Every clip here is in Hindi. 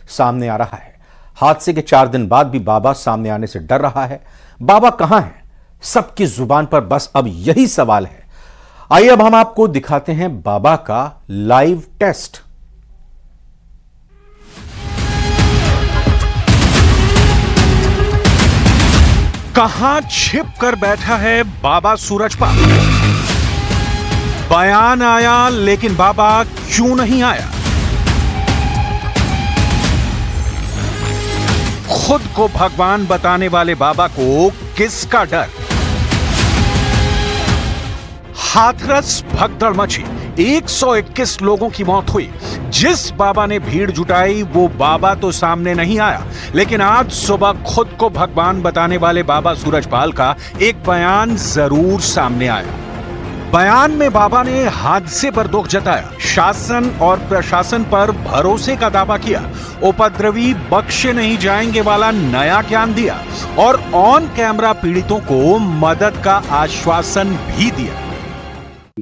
सामने आ रहा है। हादसे के 4 दिन बाद भी बाबा सामने आने से डर रहा है। बाबा कहां है? सबकी जुबान पर बस अब यही सवाल है। आइए अब हम आपको दिखाते हैं बाबा का लाइव टेस्ट। कहां छिप कर बैठा है बाबा सूरजपाल? बयान आया लेकिन बाबा क्यों नहीं आया? खुद को भगवान बताने वाले बाबा को किसका डर? हाथरस भगदड़ मची, 121 लोगों की मौत हुई। जिस बाबा ने भीड़ जुटाई वो बाबा तो सामने नहीं आया, लेकिन आज सुबह खुद को भगवान बताने वाले बाबा सूरजपाल का एक बयान जरूर सामने आया। बयान में बाबा ने हादसे पर दुख जताया, शासन और प्रशासन पर भरोसे का दावा किया, उपद्रवी बख्शे नहीं जाएंगे वाला नया ज्ञान दिया और ऑन कैमरा पीड़ितों को मदद का आश्वासन भी दिया।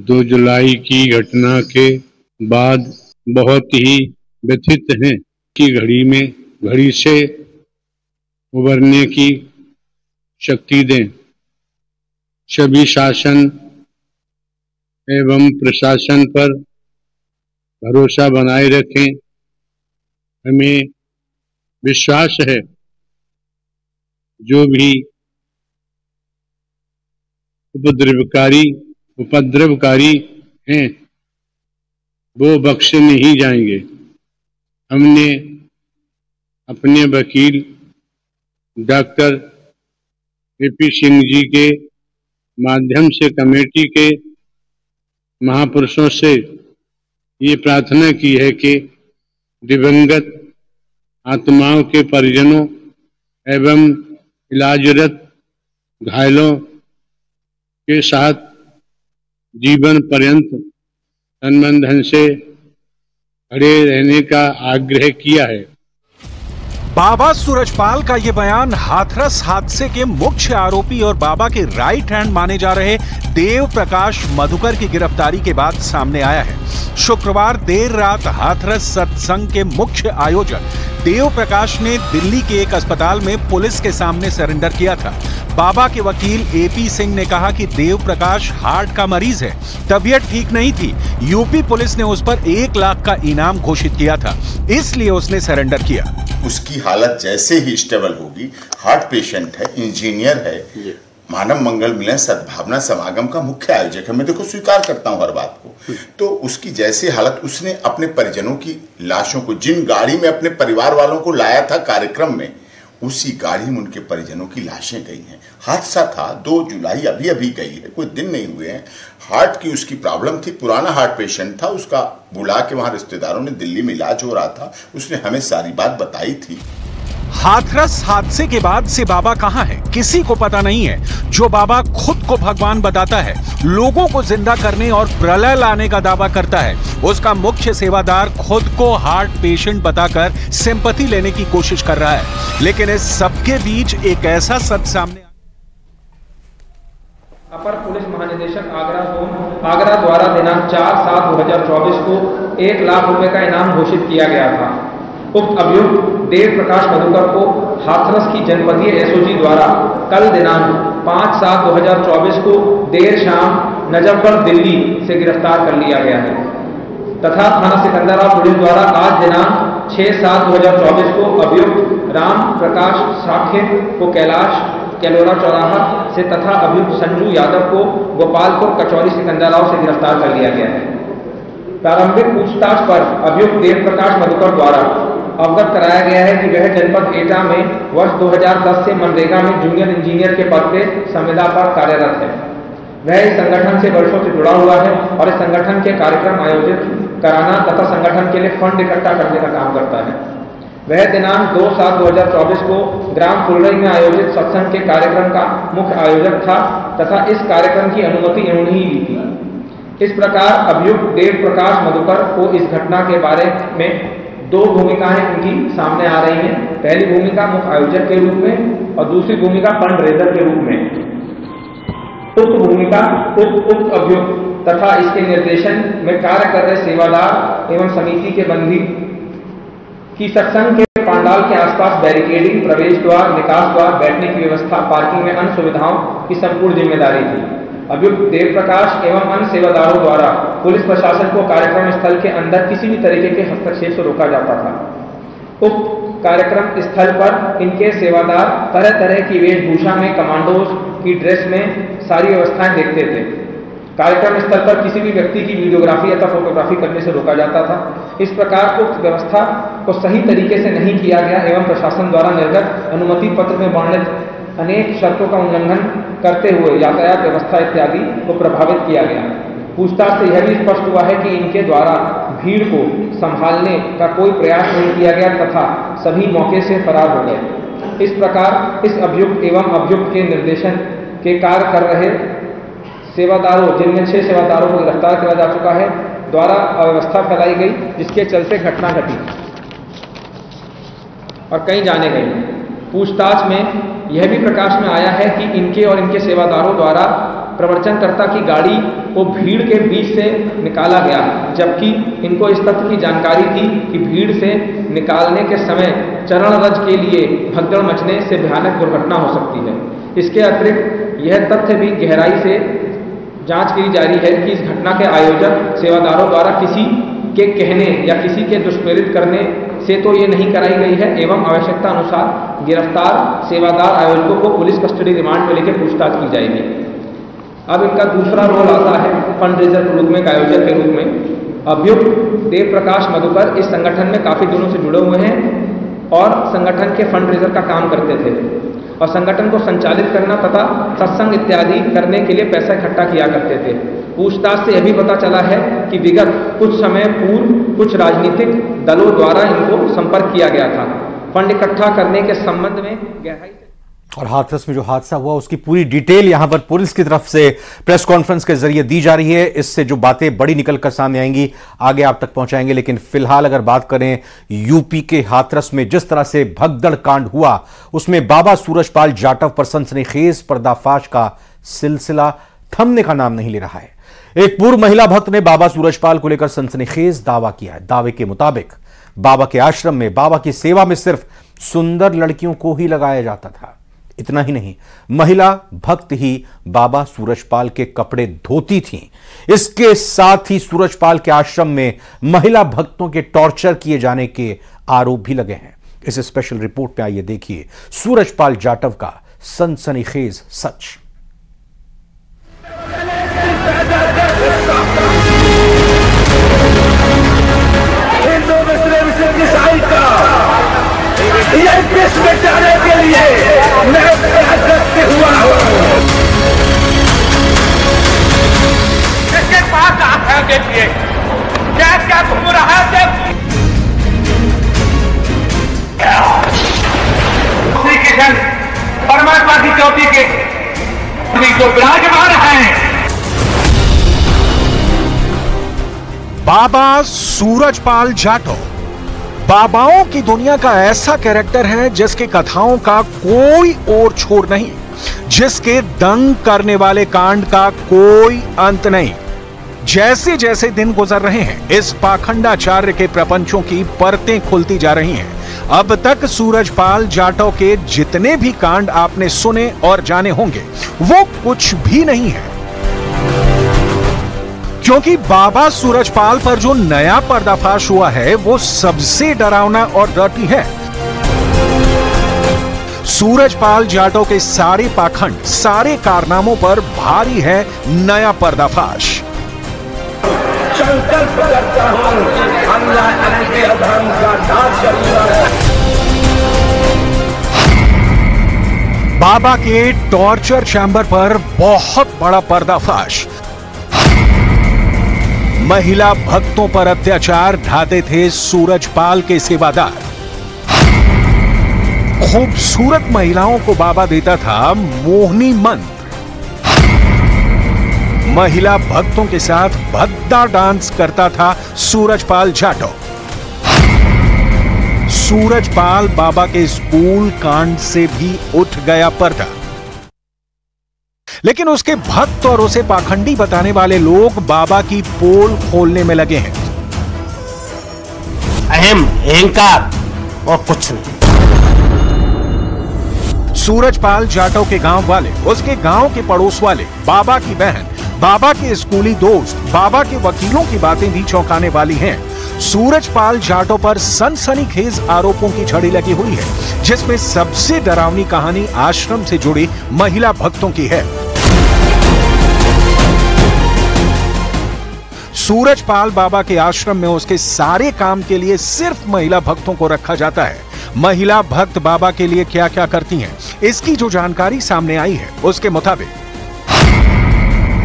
2 जुलाई की घटना के बाद बहुत ही व्यथित हैं कि घड़ी से उबरने की शक्ति दें। सभी शासन एवं प्रशासन पर भरोसा बनाए रखें। हमें विश्वास है जो भी उपद्रवकारी हैं वो बख्शे नहीं जाएंगे। हमने अपने वकील डॉक्टर AP सिंह जी के माध्यम से कमेटी के महापुरुषों से ये प्रार्थना की है कि दिवंगत आत्माओं के परिजनों एवं इलाजरत घायलों के साथ जीवन पर्यंत तन धन से खड़े रहने का आग्रह किया है। बाबा सूरजपाल का यह बयान हाथरस हादसे के मुख्य आरोपी और बाबा के राइट हैंड माने जा रहे देव प्रकाश मधुकर की गिरफ्तारी के बाद सामने आया है। शुक्रवार देर रात हाथरस सत्संग के मुख्य आयोजक देव प्रकाश ने दिल्ली के एक अस्पताल में पुलिस के सामने सरेंडर किया था। बाबा के वकील AP सिंह ने कहा कि देव प्रकाश हार्ट का मरीज है, तबीयत ठीक नहीं थी। यूपी पुलिस ने उस पर 1 लाख का इनाम घोषित किया था, इसलिए उसने सरेंडर किया। उसकी हालत जैसे ही स्टेबल होगी, हार्ट पेशेंट है, इंजीनियर है, मानव मंगल मिलन सद्भावना समागम का मुख्य आयोजक है। मैं देखो स्वीकार करता हूं हर बात को। तो उसकी जैसी हालत, उसने अपने परिजनों की लाशों को, जिन गाड़ी में अपने परिवार वालों को लाया था कार्यक्रम में, उसी गाड़ी में उनके परिजनों की लाशें गई हैं। हादसा था 2 जुलाई, अभी गई है, कोई दिन नहीं हुए हैं। हार्ट की उसकी प्रॉब्लम थी, पुराना हार्ट पेशेंट था, उसका बुला के वहां रिश्तेदारों ने दिल्ली में इलाज हो रहा था, उसने हमें सारी बात बताई थी। हाथरस हादसे के बाद से बाबा कहां है किसी को पता नहीं है। जो बाबा खुद को भगवान बताता है, लोगों को जिंदा करने और प्रलय लाने का दावा करता है, उसका मुख्य सेवादार खुद को हार्ट पेशेंट बताकर सिंपैथी लेने की कोशिश कर रहा है। लेकिन इस सबके बीच एक ऐसा सच सामने अपर पुलिस महानिदेशक आगरा द्वारा दिनांक 4/7/2024 को 1 लाख रुपए का इनाम घोषित किया गया था। उक्त अभियुक्त देव प्रकाश मधुकर को हाथरस की जनपदीय SOG द्वारा कल दिनांक 5/7/2024 को देर शाम नजफगढ़ दिल्ली से गिरफ्तार कर लिया गया है तथा थाना सिकंदराबाद पुलिस द्वारा आज दिनांक 6/7/2024 को अभियुक्त राम प्रकाश साखे को कैलोरा चौराहा से तथा अभियुक्त संजू यादव को गोपालपुर कचौरी सिकंदराबाद से गिरफ्तार कर लिया गया है। प्रारंभिक पूछताछ पर अभियुक्त देव प्रकाश मधुकर द्वारा अवगत कराया गया है कि वह जनपद एटा में वर्ष 2010 से मनरेगा में जूनियर इंजीनियर के पद पे संविदा पर कार्यरत है। वह इस संगठन से वर्षों से जुड़ा हुआ है और इस संगठन के कार्यक्रम आयोजित कराना तथा संगठन के लिए फंड इकट्ठा करने का काम करता है। वह दिनांक 2/7/2024 को ग्राम फुलरई में आयोजित सत्संग के कार्यक्रम का मुख्य आयोजक था तथा इस कार्यक्रम की अनुमति इन्होंने ही दी थी। इस प्रकार अभियुक्त देव प्रकाश मधुकर को इस घटना के बारे में 2 भूमिकाएं उनकी सामने आ रही हैं। पहली भूमिका मुख्य आयोजक के रूप में और दूसरी भूमिका फंड रेजर के रूप में। उक्त भूमिका उक्त अभियुक्त तथा इसके निर्देशन में कार्य कर रहे सेवादार एवं समिति के बंदी की सत्संग के पंडाल के आसपास बैरिकेडिंग, प्रवेश द्वार, निकास द्वार, बैठने की व्यवस्था, पार्किंग में अन्य सुविधाओं की संपूर्ण जिम्मेदारी थी। अभियुक्त देव प्रकाश एवं अन्य सेवादारों द्वारा पुलिस प्रशासन को कार्यक्रम स्थल के अंदर किसी भी तरीके के हस्तक्षेप से रोका जाता था। उक्त कार्यक्रम स्थल पर इनके सेवादार तरह तरह की वेशभूषा में, कमांडोज की ड्रेस में सारी व्यवस्थाएं देखते थे। कार्यक्रम स्थल पर किसी भी व्यक्ति की वीडियोग्राफी अथवा फोटोग्राफी करने से रोका जाता था। इस प्रकार उक्त व्यवस्था को सही तरीके से नहीं किया गया एवं प्रशासन द्वारा निर्गत अनुमति पत्र में वर्णित अनेक शर्तों का उल्लंघन करते हुए यातायात व्यवस्था इत्यादि को प्रभावित किया गया। पूछताछ से यह भी स्पष्ट हुआ है कि इनके द्वारा भीड़ को संभालने का कोई प्रयास नहीं किया गया तथा सभी मौके से फरार हो गए। इस प्रकार इस अभियुक्त एवं अभियुक्त के निर्देशन के कार्य कर रहे सेवादारों, जिनमें 6 सेवादारों को गिरफ्तार किया जा चुका है, द्वारा अव्यवस्था फैलाई गई, जिसके चलते घटना घटी और कई जाने गए। पूछताछ में यह भी प्रकाश में आया है कि इनके और इनके सेवादारों द्वारा प्रवचनकर्ता की गाड़ी को भीड़ के बीच से निकाला गया, जबकि इनको इस तथ्य की जानकारी थी कि भीड़ से निकालने के समय चरण रज के लिए भगदड़ मचने से भयानक दुर्घटना हो सकती है। इसके अतिरिक्त यह तथ्य भी गहराई से जांच की जा रही है कि इस घटना के आयोजक सेवादारों द्वारा किसी के कहने या किसी के दुष्प्रेरित करने से तो ये नहीं कराई गई है एवं आवश्यकता अनुसार गिरफ्तार सेवादार आयोजकों को पुलिस कस्टडी रिमांड में लेकर पूछताछ की जाएगी। अब इनका दूसरा रोल आता है फंड रेजर के रूप में, आयोजक के रूप में। अभियुक्त देव प्रकाश मधुकर इस संगठन में काफी दिनों से जुड़े हुए हैं और संगठन के फंड रेजर का काम करते थे और संगठन को संचालित करना तथा सत्संग इत्यादि करने के लिए पैसा इकट्ठा किया करते थे। पूछताछ से यह भी पता चला है कि विगत कुछ समय पूर्व कुछ राजनीतिक दलों द्वारा इनको संपर्क किया गया था फंड इकट्ठा करने के संबंध में गहराई से। और हाथरस में जो हादसा हुआ उसकी पूरी डिटेल यहां पर पुलिस की तरफ से प्रेस कॉन्फ्रेंस के जरिए दी जा रही है। इससे जो बातें बड़ी निकलकर सामने आएंगी आगे आप तक पहुंचाएंगे, लेकिन फिलहाल अगर बात करें यूपी के हाथरस में जिस तरह से भगदड़ कांड हुआ उसमें बाबा सूरजपाल जाटव पर सनसनीखेज पर्दाफाश का सिलसिला थमने का नाम नहीं ले रहा है। एक पूर्व महिला भक्त ने बाबा सूरजपाल को लेकर सनसनीखेज दावा किया है। दावे के मुताबिक बाबा के आश्रम में बाबा की सेवा में सिर्फ सुंदर लड़कियों को ही लगाया जाता था। इतना ही नहीं, महिला भक्त ही बाबा सूरजपाल के कपड़े धोती थीं। इसके साथ ही सूरजपाल के आश्रम में महिला भक्तों के टॉर्चर किए जाने के आरोप भी लगे हैं। इस स्पेशल रिपोर्ट में आइए देखिए सूरजपाल जाटव का सनसनीखेज सच। हिंदू मुस्लिम सिख ईसाई का ये देश बचाने के लिए मैं प्रयास हुआ हूँ। इसके पास आप है, देखिए क्या क्या घूम रहा है। श्री कृष्ण परमात्मा की चौकी के जो विराजमान हैं। बाबा सूरजपाल जाटव बाबाओं की दुनिया का ऐसा कैरेक्टर है जिसकी कथाओं का कोई और छोर नहीं, जिसके दंग करने वाले कांड का कोई अंत नहीं। जैसे जैसे दिन गुजर रहे हैं इस पाखंडाचार्य के प्रपंचों की परतें खुलती जा रही हैं। अब तक सूरजपाल जाटव के जितने भी कांड आपने सुने और जाने होंगे वो कुछ भी नहीं है, क्योंकि बाबा सूरजपाल पर जो नया पर्दाफाश हुआ है वो सबसे डरावना और डर्टी है। सूरजपाल जाटव के सारे पाखंड, सारे कारनामों पर भारी है नया पर्दाफाश। संकल्प करता हूं अल्लाह के अधर्म का नाश करूंगा। बाबा के टॉर्चर चैम्बर पर बहुत बड़ा पर्दाफाश। महिला भक्तों पर अत्याचार ढाते थे सूरजपाल के सेवादार। खूबसूरत महिलाओं को बाबा देता था मोहनी मंत्र। महिला भक्तों के साथ भद्दा डांस करता था सूरजपाल जाटव। सूरजपाल बाबा के स्कूल कांड से भी उठ गया पर्दा, लेकिन उसके भक्त और उसे पाखंडी बताने वाले लोग बाबा की पोल खोलने में लगे हैं। अहम, अहंकार, और कुछ नहीं। सूरजपाल जाटव के गांव वाले, उसके गांव के पड़ोस वाले, बाबा की बहन, बाबा के स्कूली दोस्त, बाबा के वकीलों की बातें भी चौंकाने वाली हैं। सूरजपाल जाटव पर सनसनीखेज आरोपों की झड़ी लगी हुई है, जिसमें सबसे डरावनी कहानी आश्रम से जुड़ी महिला भक्तों की है। सूरजपाल बाबा के आश्रम में उसके सारे काम के लिए सिर्फ महिला भक्तों को रखा जाता है। महिला भक्त बाबा के लिए क्या क्या करती हैं, इसकी जो जानकारी सामने आई है, उसके मुताबिक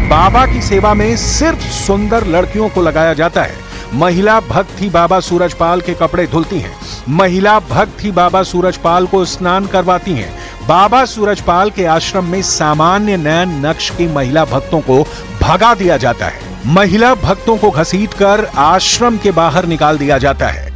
बाबा की सेवा में सिर्फ सुंदर लड़कियों को लगाया जाता है। महिला भक्त ही बाबा सूरजपाल के कपड़े धुलती हैं। महिला भक्त ही बाबा सूरजपाल को स्नान करवाती हैं। बाबा सूरजपाल के आश्रम में सामान्य नयन नक्श की महिला भक्तों को भगा दिया जाता है। महिला भक्तों को घसीटकर आश्रम के बाहर निकाल दिया जाता है।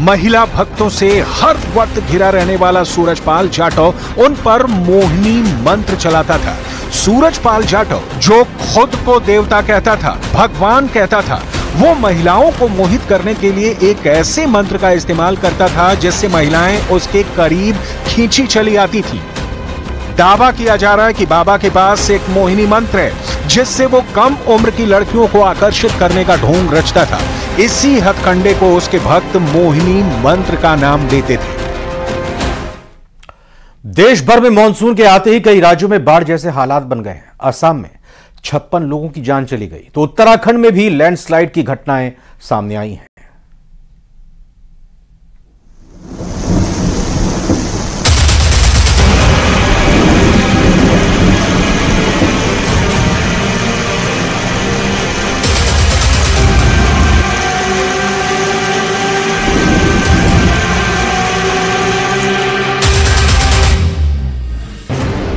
महिला भक्तों से हर वक्त घिरा रहने वाला सूरजपाल जाटव उन पर मोहिनी मंत्र चलाता था। सूरजपाल जाटव, जो खुद को देवता कहता था, भगवान कहता था, वो महिलाओं को मोहित करने के लिए एक ऐसे मंत्र का इस्तेमाल करता था जिससे महिलाएं उसके करीब खींची चली आती थी। दावा किया जा रहा है कि बाबा के पास एक मोहिनी मंत्र है जिससे वो कम उम्र की लड़कियों को आकर्षित करने का ढोंग रचता था। इसी हथकंडे को उसके भक्त मोहिनी मंत्र का नाम देते थे। देश भर में मानसून के आते ही कई राज्यों में बाढ़ जैसे हालात बन गए हैं। असम में 56 लोगों की जान चली गई, तो उत्तराखंड में भी लैंडस्लाइड की घटनाएं सामने आई हैं।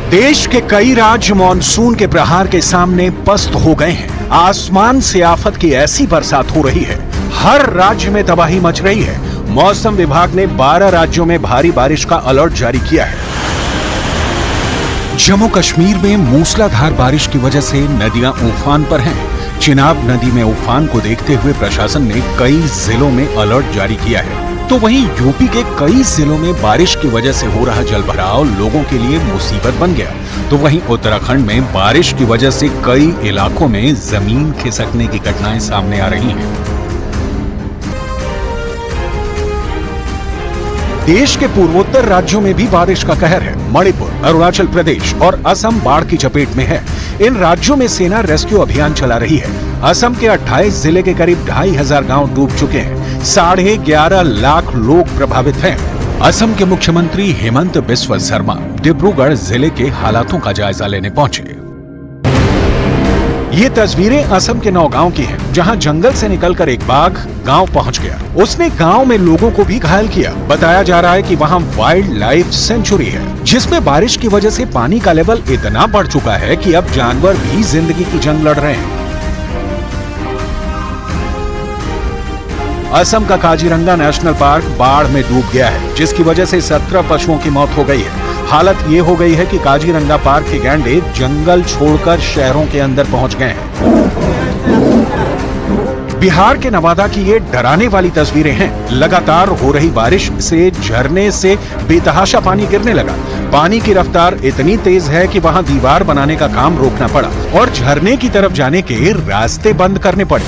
देश के कई राज्य मानसून के प्रहार के सामने पस्त हो गए हैं। आसमान से आफत की ऐसी बरसात हो रही है, हर राज्य में तबाही मच रही है। मौसम विभाग ने 12 राज्यों में भारी बारिश का अलर्ट जारी किया है। जम्मू कश्मीर में मूसलाधार बारिश की वजह से नदियां उफान पर हैं। चिनाब नदी में उफान को देखते हुए प्रशासन ने कई जिलों में अलर्ट जारी किया है। तो वहीं यूपी के कई जिलों में बारिश की वजह से हो रहा जलभराव लोगों के लिए मुसीबत बन गया। तो वहीं उत्तराखंड में बारिश की वजह से कई इलाकों में जमीन खिसकने की घटनाएं सामने आ रही हैं। देश के पूर्वोत्तर राज्यों में भी बारिश का कहर है। मणिपुर, अरुणाचल प्रदेश और असम बाढ़ की चपेट में है। इन राज्यों में सेना रेस्क्यू अभियान चला रही है। असम के 28 जिले के करीब 2500 गांव डूब चुके हैं। 11.5 लाख लोग प्रभावित हैं। असम के मुख्यमंत्री हेमंत बिस्वा शर्मा डिब्रूगढ़ जिले के हालातों का जायजा लेने पहुंचे। ये तस्वीरें असम के नौगांव की हैं, जहां जंगल से निकलकर एक बाघ गांव पहुंच गया। उसने गांव में लोगों को भी घायल किया। बताया जा रहा है कि वहां वाइल्ड लाइफ सेंचुरी है, जिसमें बारिश की वजह से पानी का लेवल इतना बढ़ चुका है कि अब जानवर भी जिंदगी की जंग लड़ रहे हैं। असम का काजीरंगा नेशनल पार्क बाढ़ में डूब गया है, जिसकी वजह से 17 पशुओं की मौत हो गई है। हालत ये हो गई है कि काजीरंगा पार्क के गैंडे जंगल छोड़कर शहरों के अंदर पहुंच गए हैं। बिहार के नवादा की ये डराने वाली तस्वीरें हैं। लगातार हो रही बारिश से झरने से बेतहाशा पानी गिरने लगा। पानी की रफ्तार इतनी तेज है कि वहां दीवार बनाने का काम रोकना पड़ा और झरने की तरफ जाने के रास्ते बंद करने पड़े।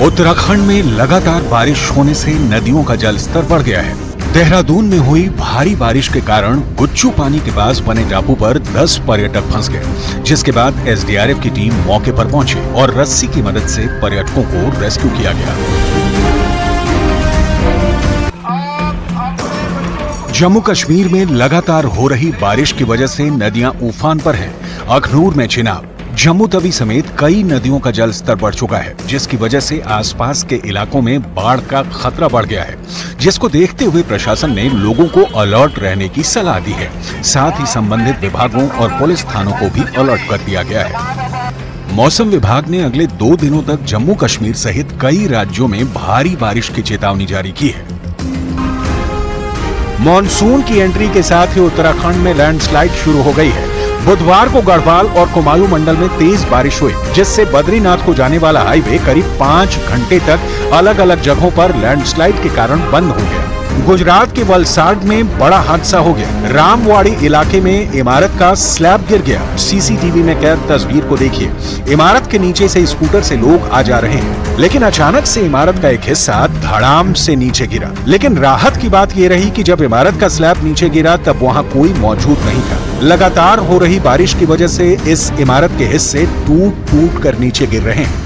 उत्तराखंड में लगातार बारिश होने से नदियों का जलस्तर बढ़ गया है। देहरादून में हुई भारी बारिश के कारण गुच्चू पानी के पास बने टापू पर 10 पर्यटक फंस गए, जिसके बाद एसडीआरएफ की टीम मौके पर पहुंची और रस्सी की मदद से पर्यटकों को रेस्क्यू किया गया। जम्मू कश्मीर में लगातार हो रही बारिश की वजह से नदियां उफान पर हैं। अखनूर में चिनाब, जम्मू तवी समेत कई नदियों का जल स्तर बढ़ चुका है, जिसकी वजह से आसपास के इलाकों में बाढ़ का खतरा बढ़ गया है, जिसको देखते हुए प्रशासन ने लोगों को अलर्ट रहने की सलाह दी है। साथ ही संबंधित विभागों और पुलिस थानों को भी अलर्ट कर दिया गया है। मौसम विभाग ने अगले 2 दिनों तक जम्मू कश्मीर सहित कई राज्यों में भारी बारिश की चेतावनी जारी की है। मॉनसून की एंट्री के साथ ही उत्तराखंड में लैंडस्लाइड शुरू हो गई है। बुधवार को गढ़वाल और कुमायूं मंडल में तेज बारिश हुई, जिससे बद्रीनाथ को जाने वाला हाईवे करीब 5 घंटे तक अलग अलग जगहों पर लैंडस्लाइड के कारण बंद हो गया। गुजरात के वलसाड में बड़ा हादसा हो गया। रामवाड़ी इलाके में इमारत का स्लैब गिर गया। सीसीटीवी में कैद तस्वीर को देखिए। इमारत के नीचे से स्कूटर से लोग आ जा रहे हैं, लेकिन अचानक से इमारत का एक हिस्सा धड़ाम से नीचे गिरा। लेकिन राहत की बात यह रही कि जब इमारत का स्लैब नीचे गिरा तब वहां कोई मौजूद नहीं था। लगातार हो रही बारिश की वजह से इस इमारत के हिस्से टूट टूट कर नीचे गिर रहे हैं।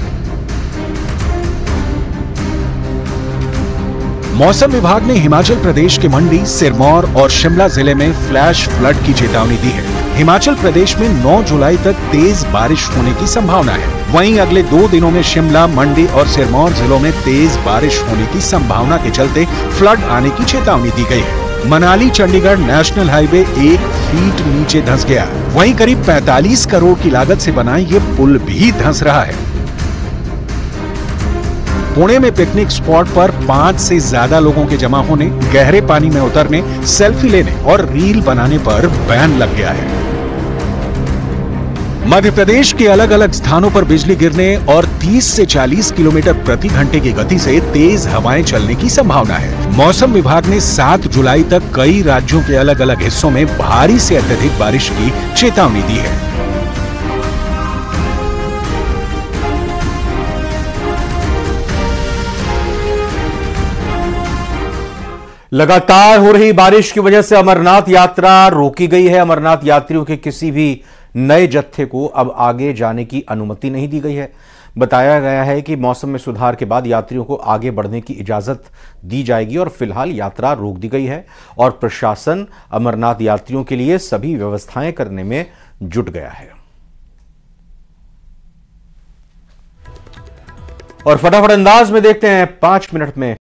मौसम विभाग ने हिमाचल प्रदेश के मंडी, सिरमौर और शिमला जिले में फ्लैश फ्लड की चेतावनी दी है। हिमाचल प्रदेश में 9 जुलाई तक तेज बारिश होने की संभावना है। वहीं अगले 2 दिनों में शिमला, मंडी और सिरमौर जिलों में तेज बारिश होने की संभावना के चलते फ्लड आने की चेतावनी दी गई है। Manali Chandigarh national highway 1 feet नीचे धंस गया। वहीं करीब 45 करोड़ की लागत से बना ये पुल भी धंस रहा है। पुणे में पिकनिक स्पॉट पर 5 से ज्यादा लोगों के जमा होने, गहरे पानी में उतरने, सेल्फी लेने और रील बनाने पर बैन लग गया है। मध्य प्रदेश के अलग अलग स्थानों पर बिजली गिरने और 30 से 40 किलोमीटर प्रति घंटे की गति से तेज हवाएं चलने की संभावना है। मौसम विभाग ने 7 जुलाई तक कई राज्यों के अलग अलग हिस्सों में भारी से अत्यधिक बारिश की चेतावनी दी है। लगातार हो रही बारिश की वजह से अमरनाथ यात्रा रोकी गई है। अमरनाथ यात्रियों के किसी भी नए जत्थे को अब आगे जाने की अनुमति नहीं दी गई है। बताया गया है कि मौसम में सुधार के बाद यात्रियों को आगे बढ़ने की इजाजत दी जाएगी और फिलहाल यात्रा रोक दी गई है और प्रशासन अमरनाथ यात्रियों के लिए सभी व्यवस्थाएं करने में जुट गया है। और फटाफट अंदाज में देखते हैं 5 मिनट में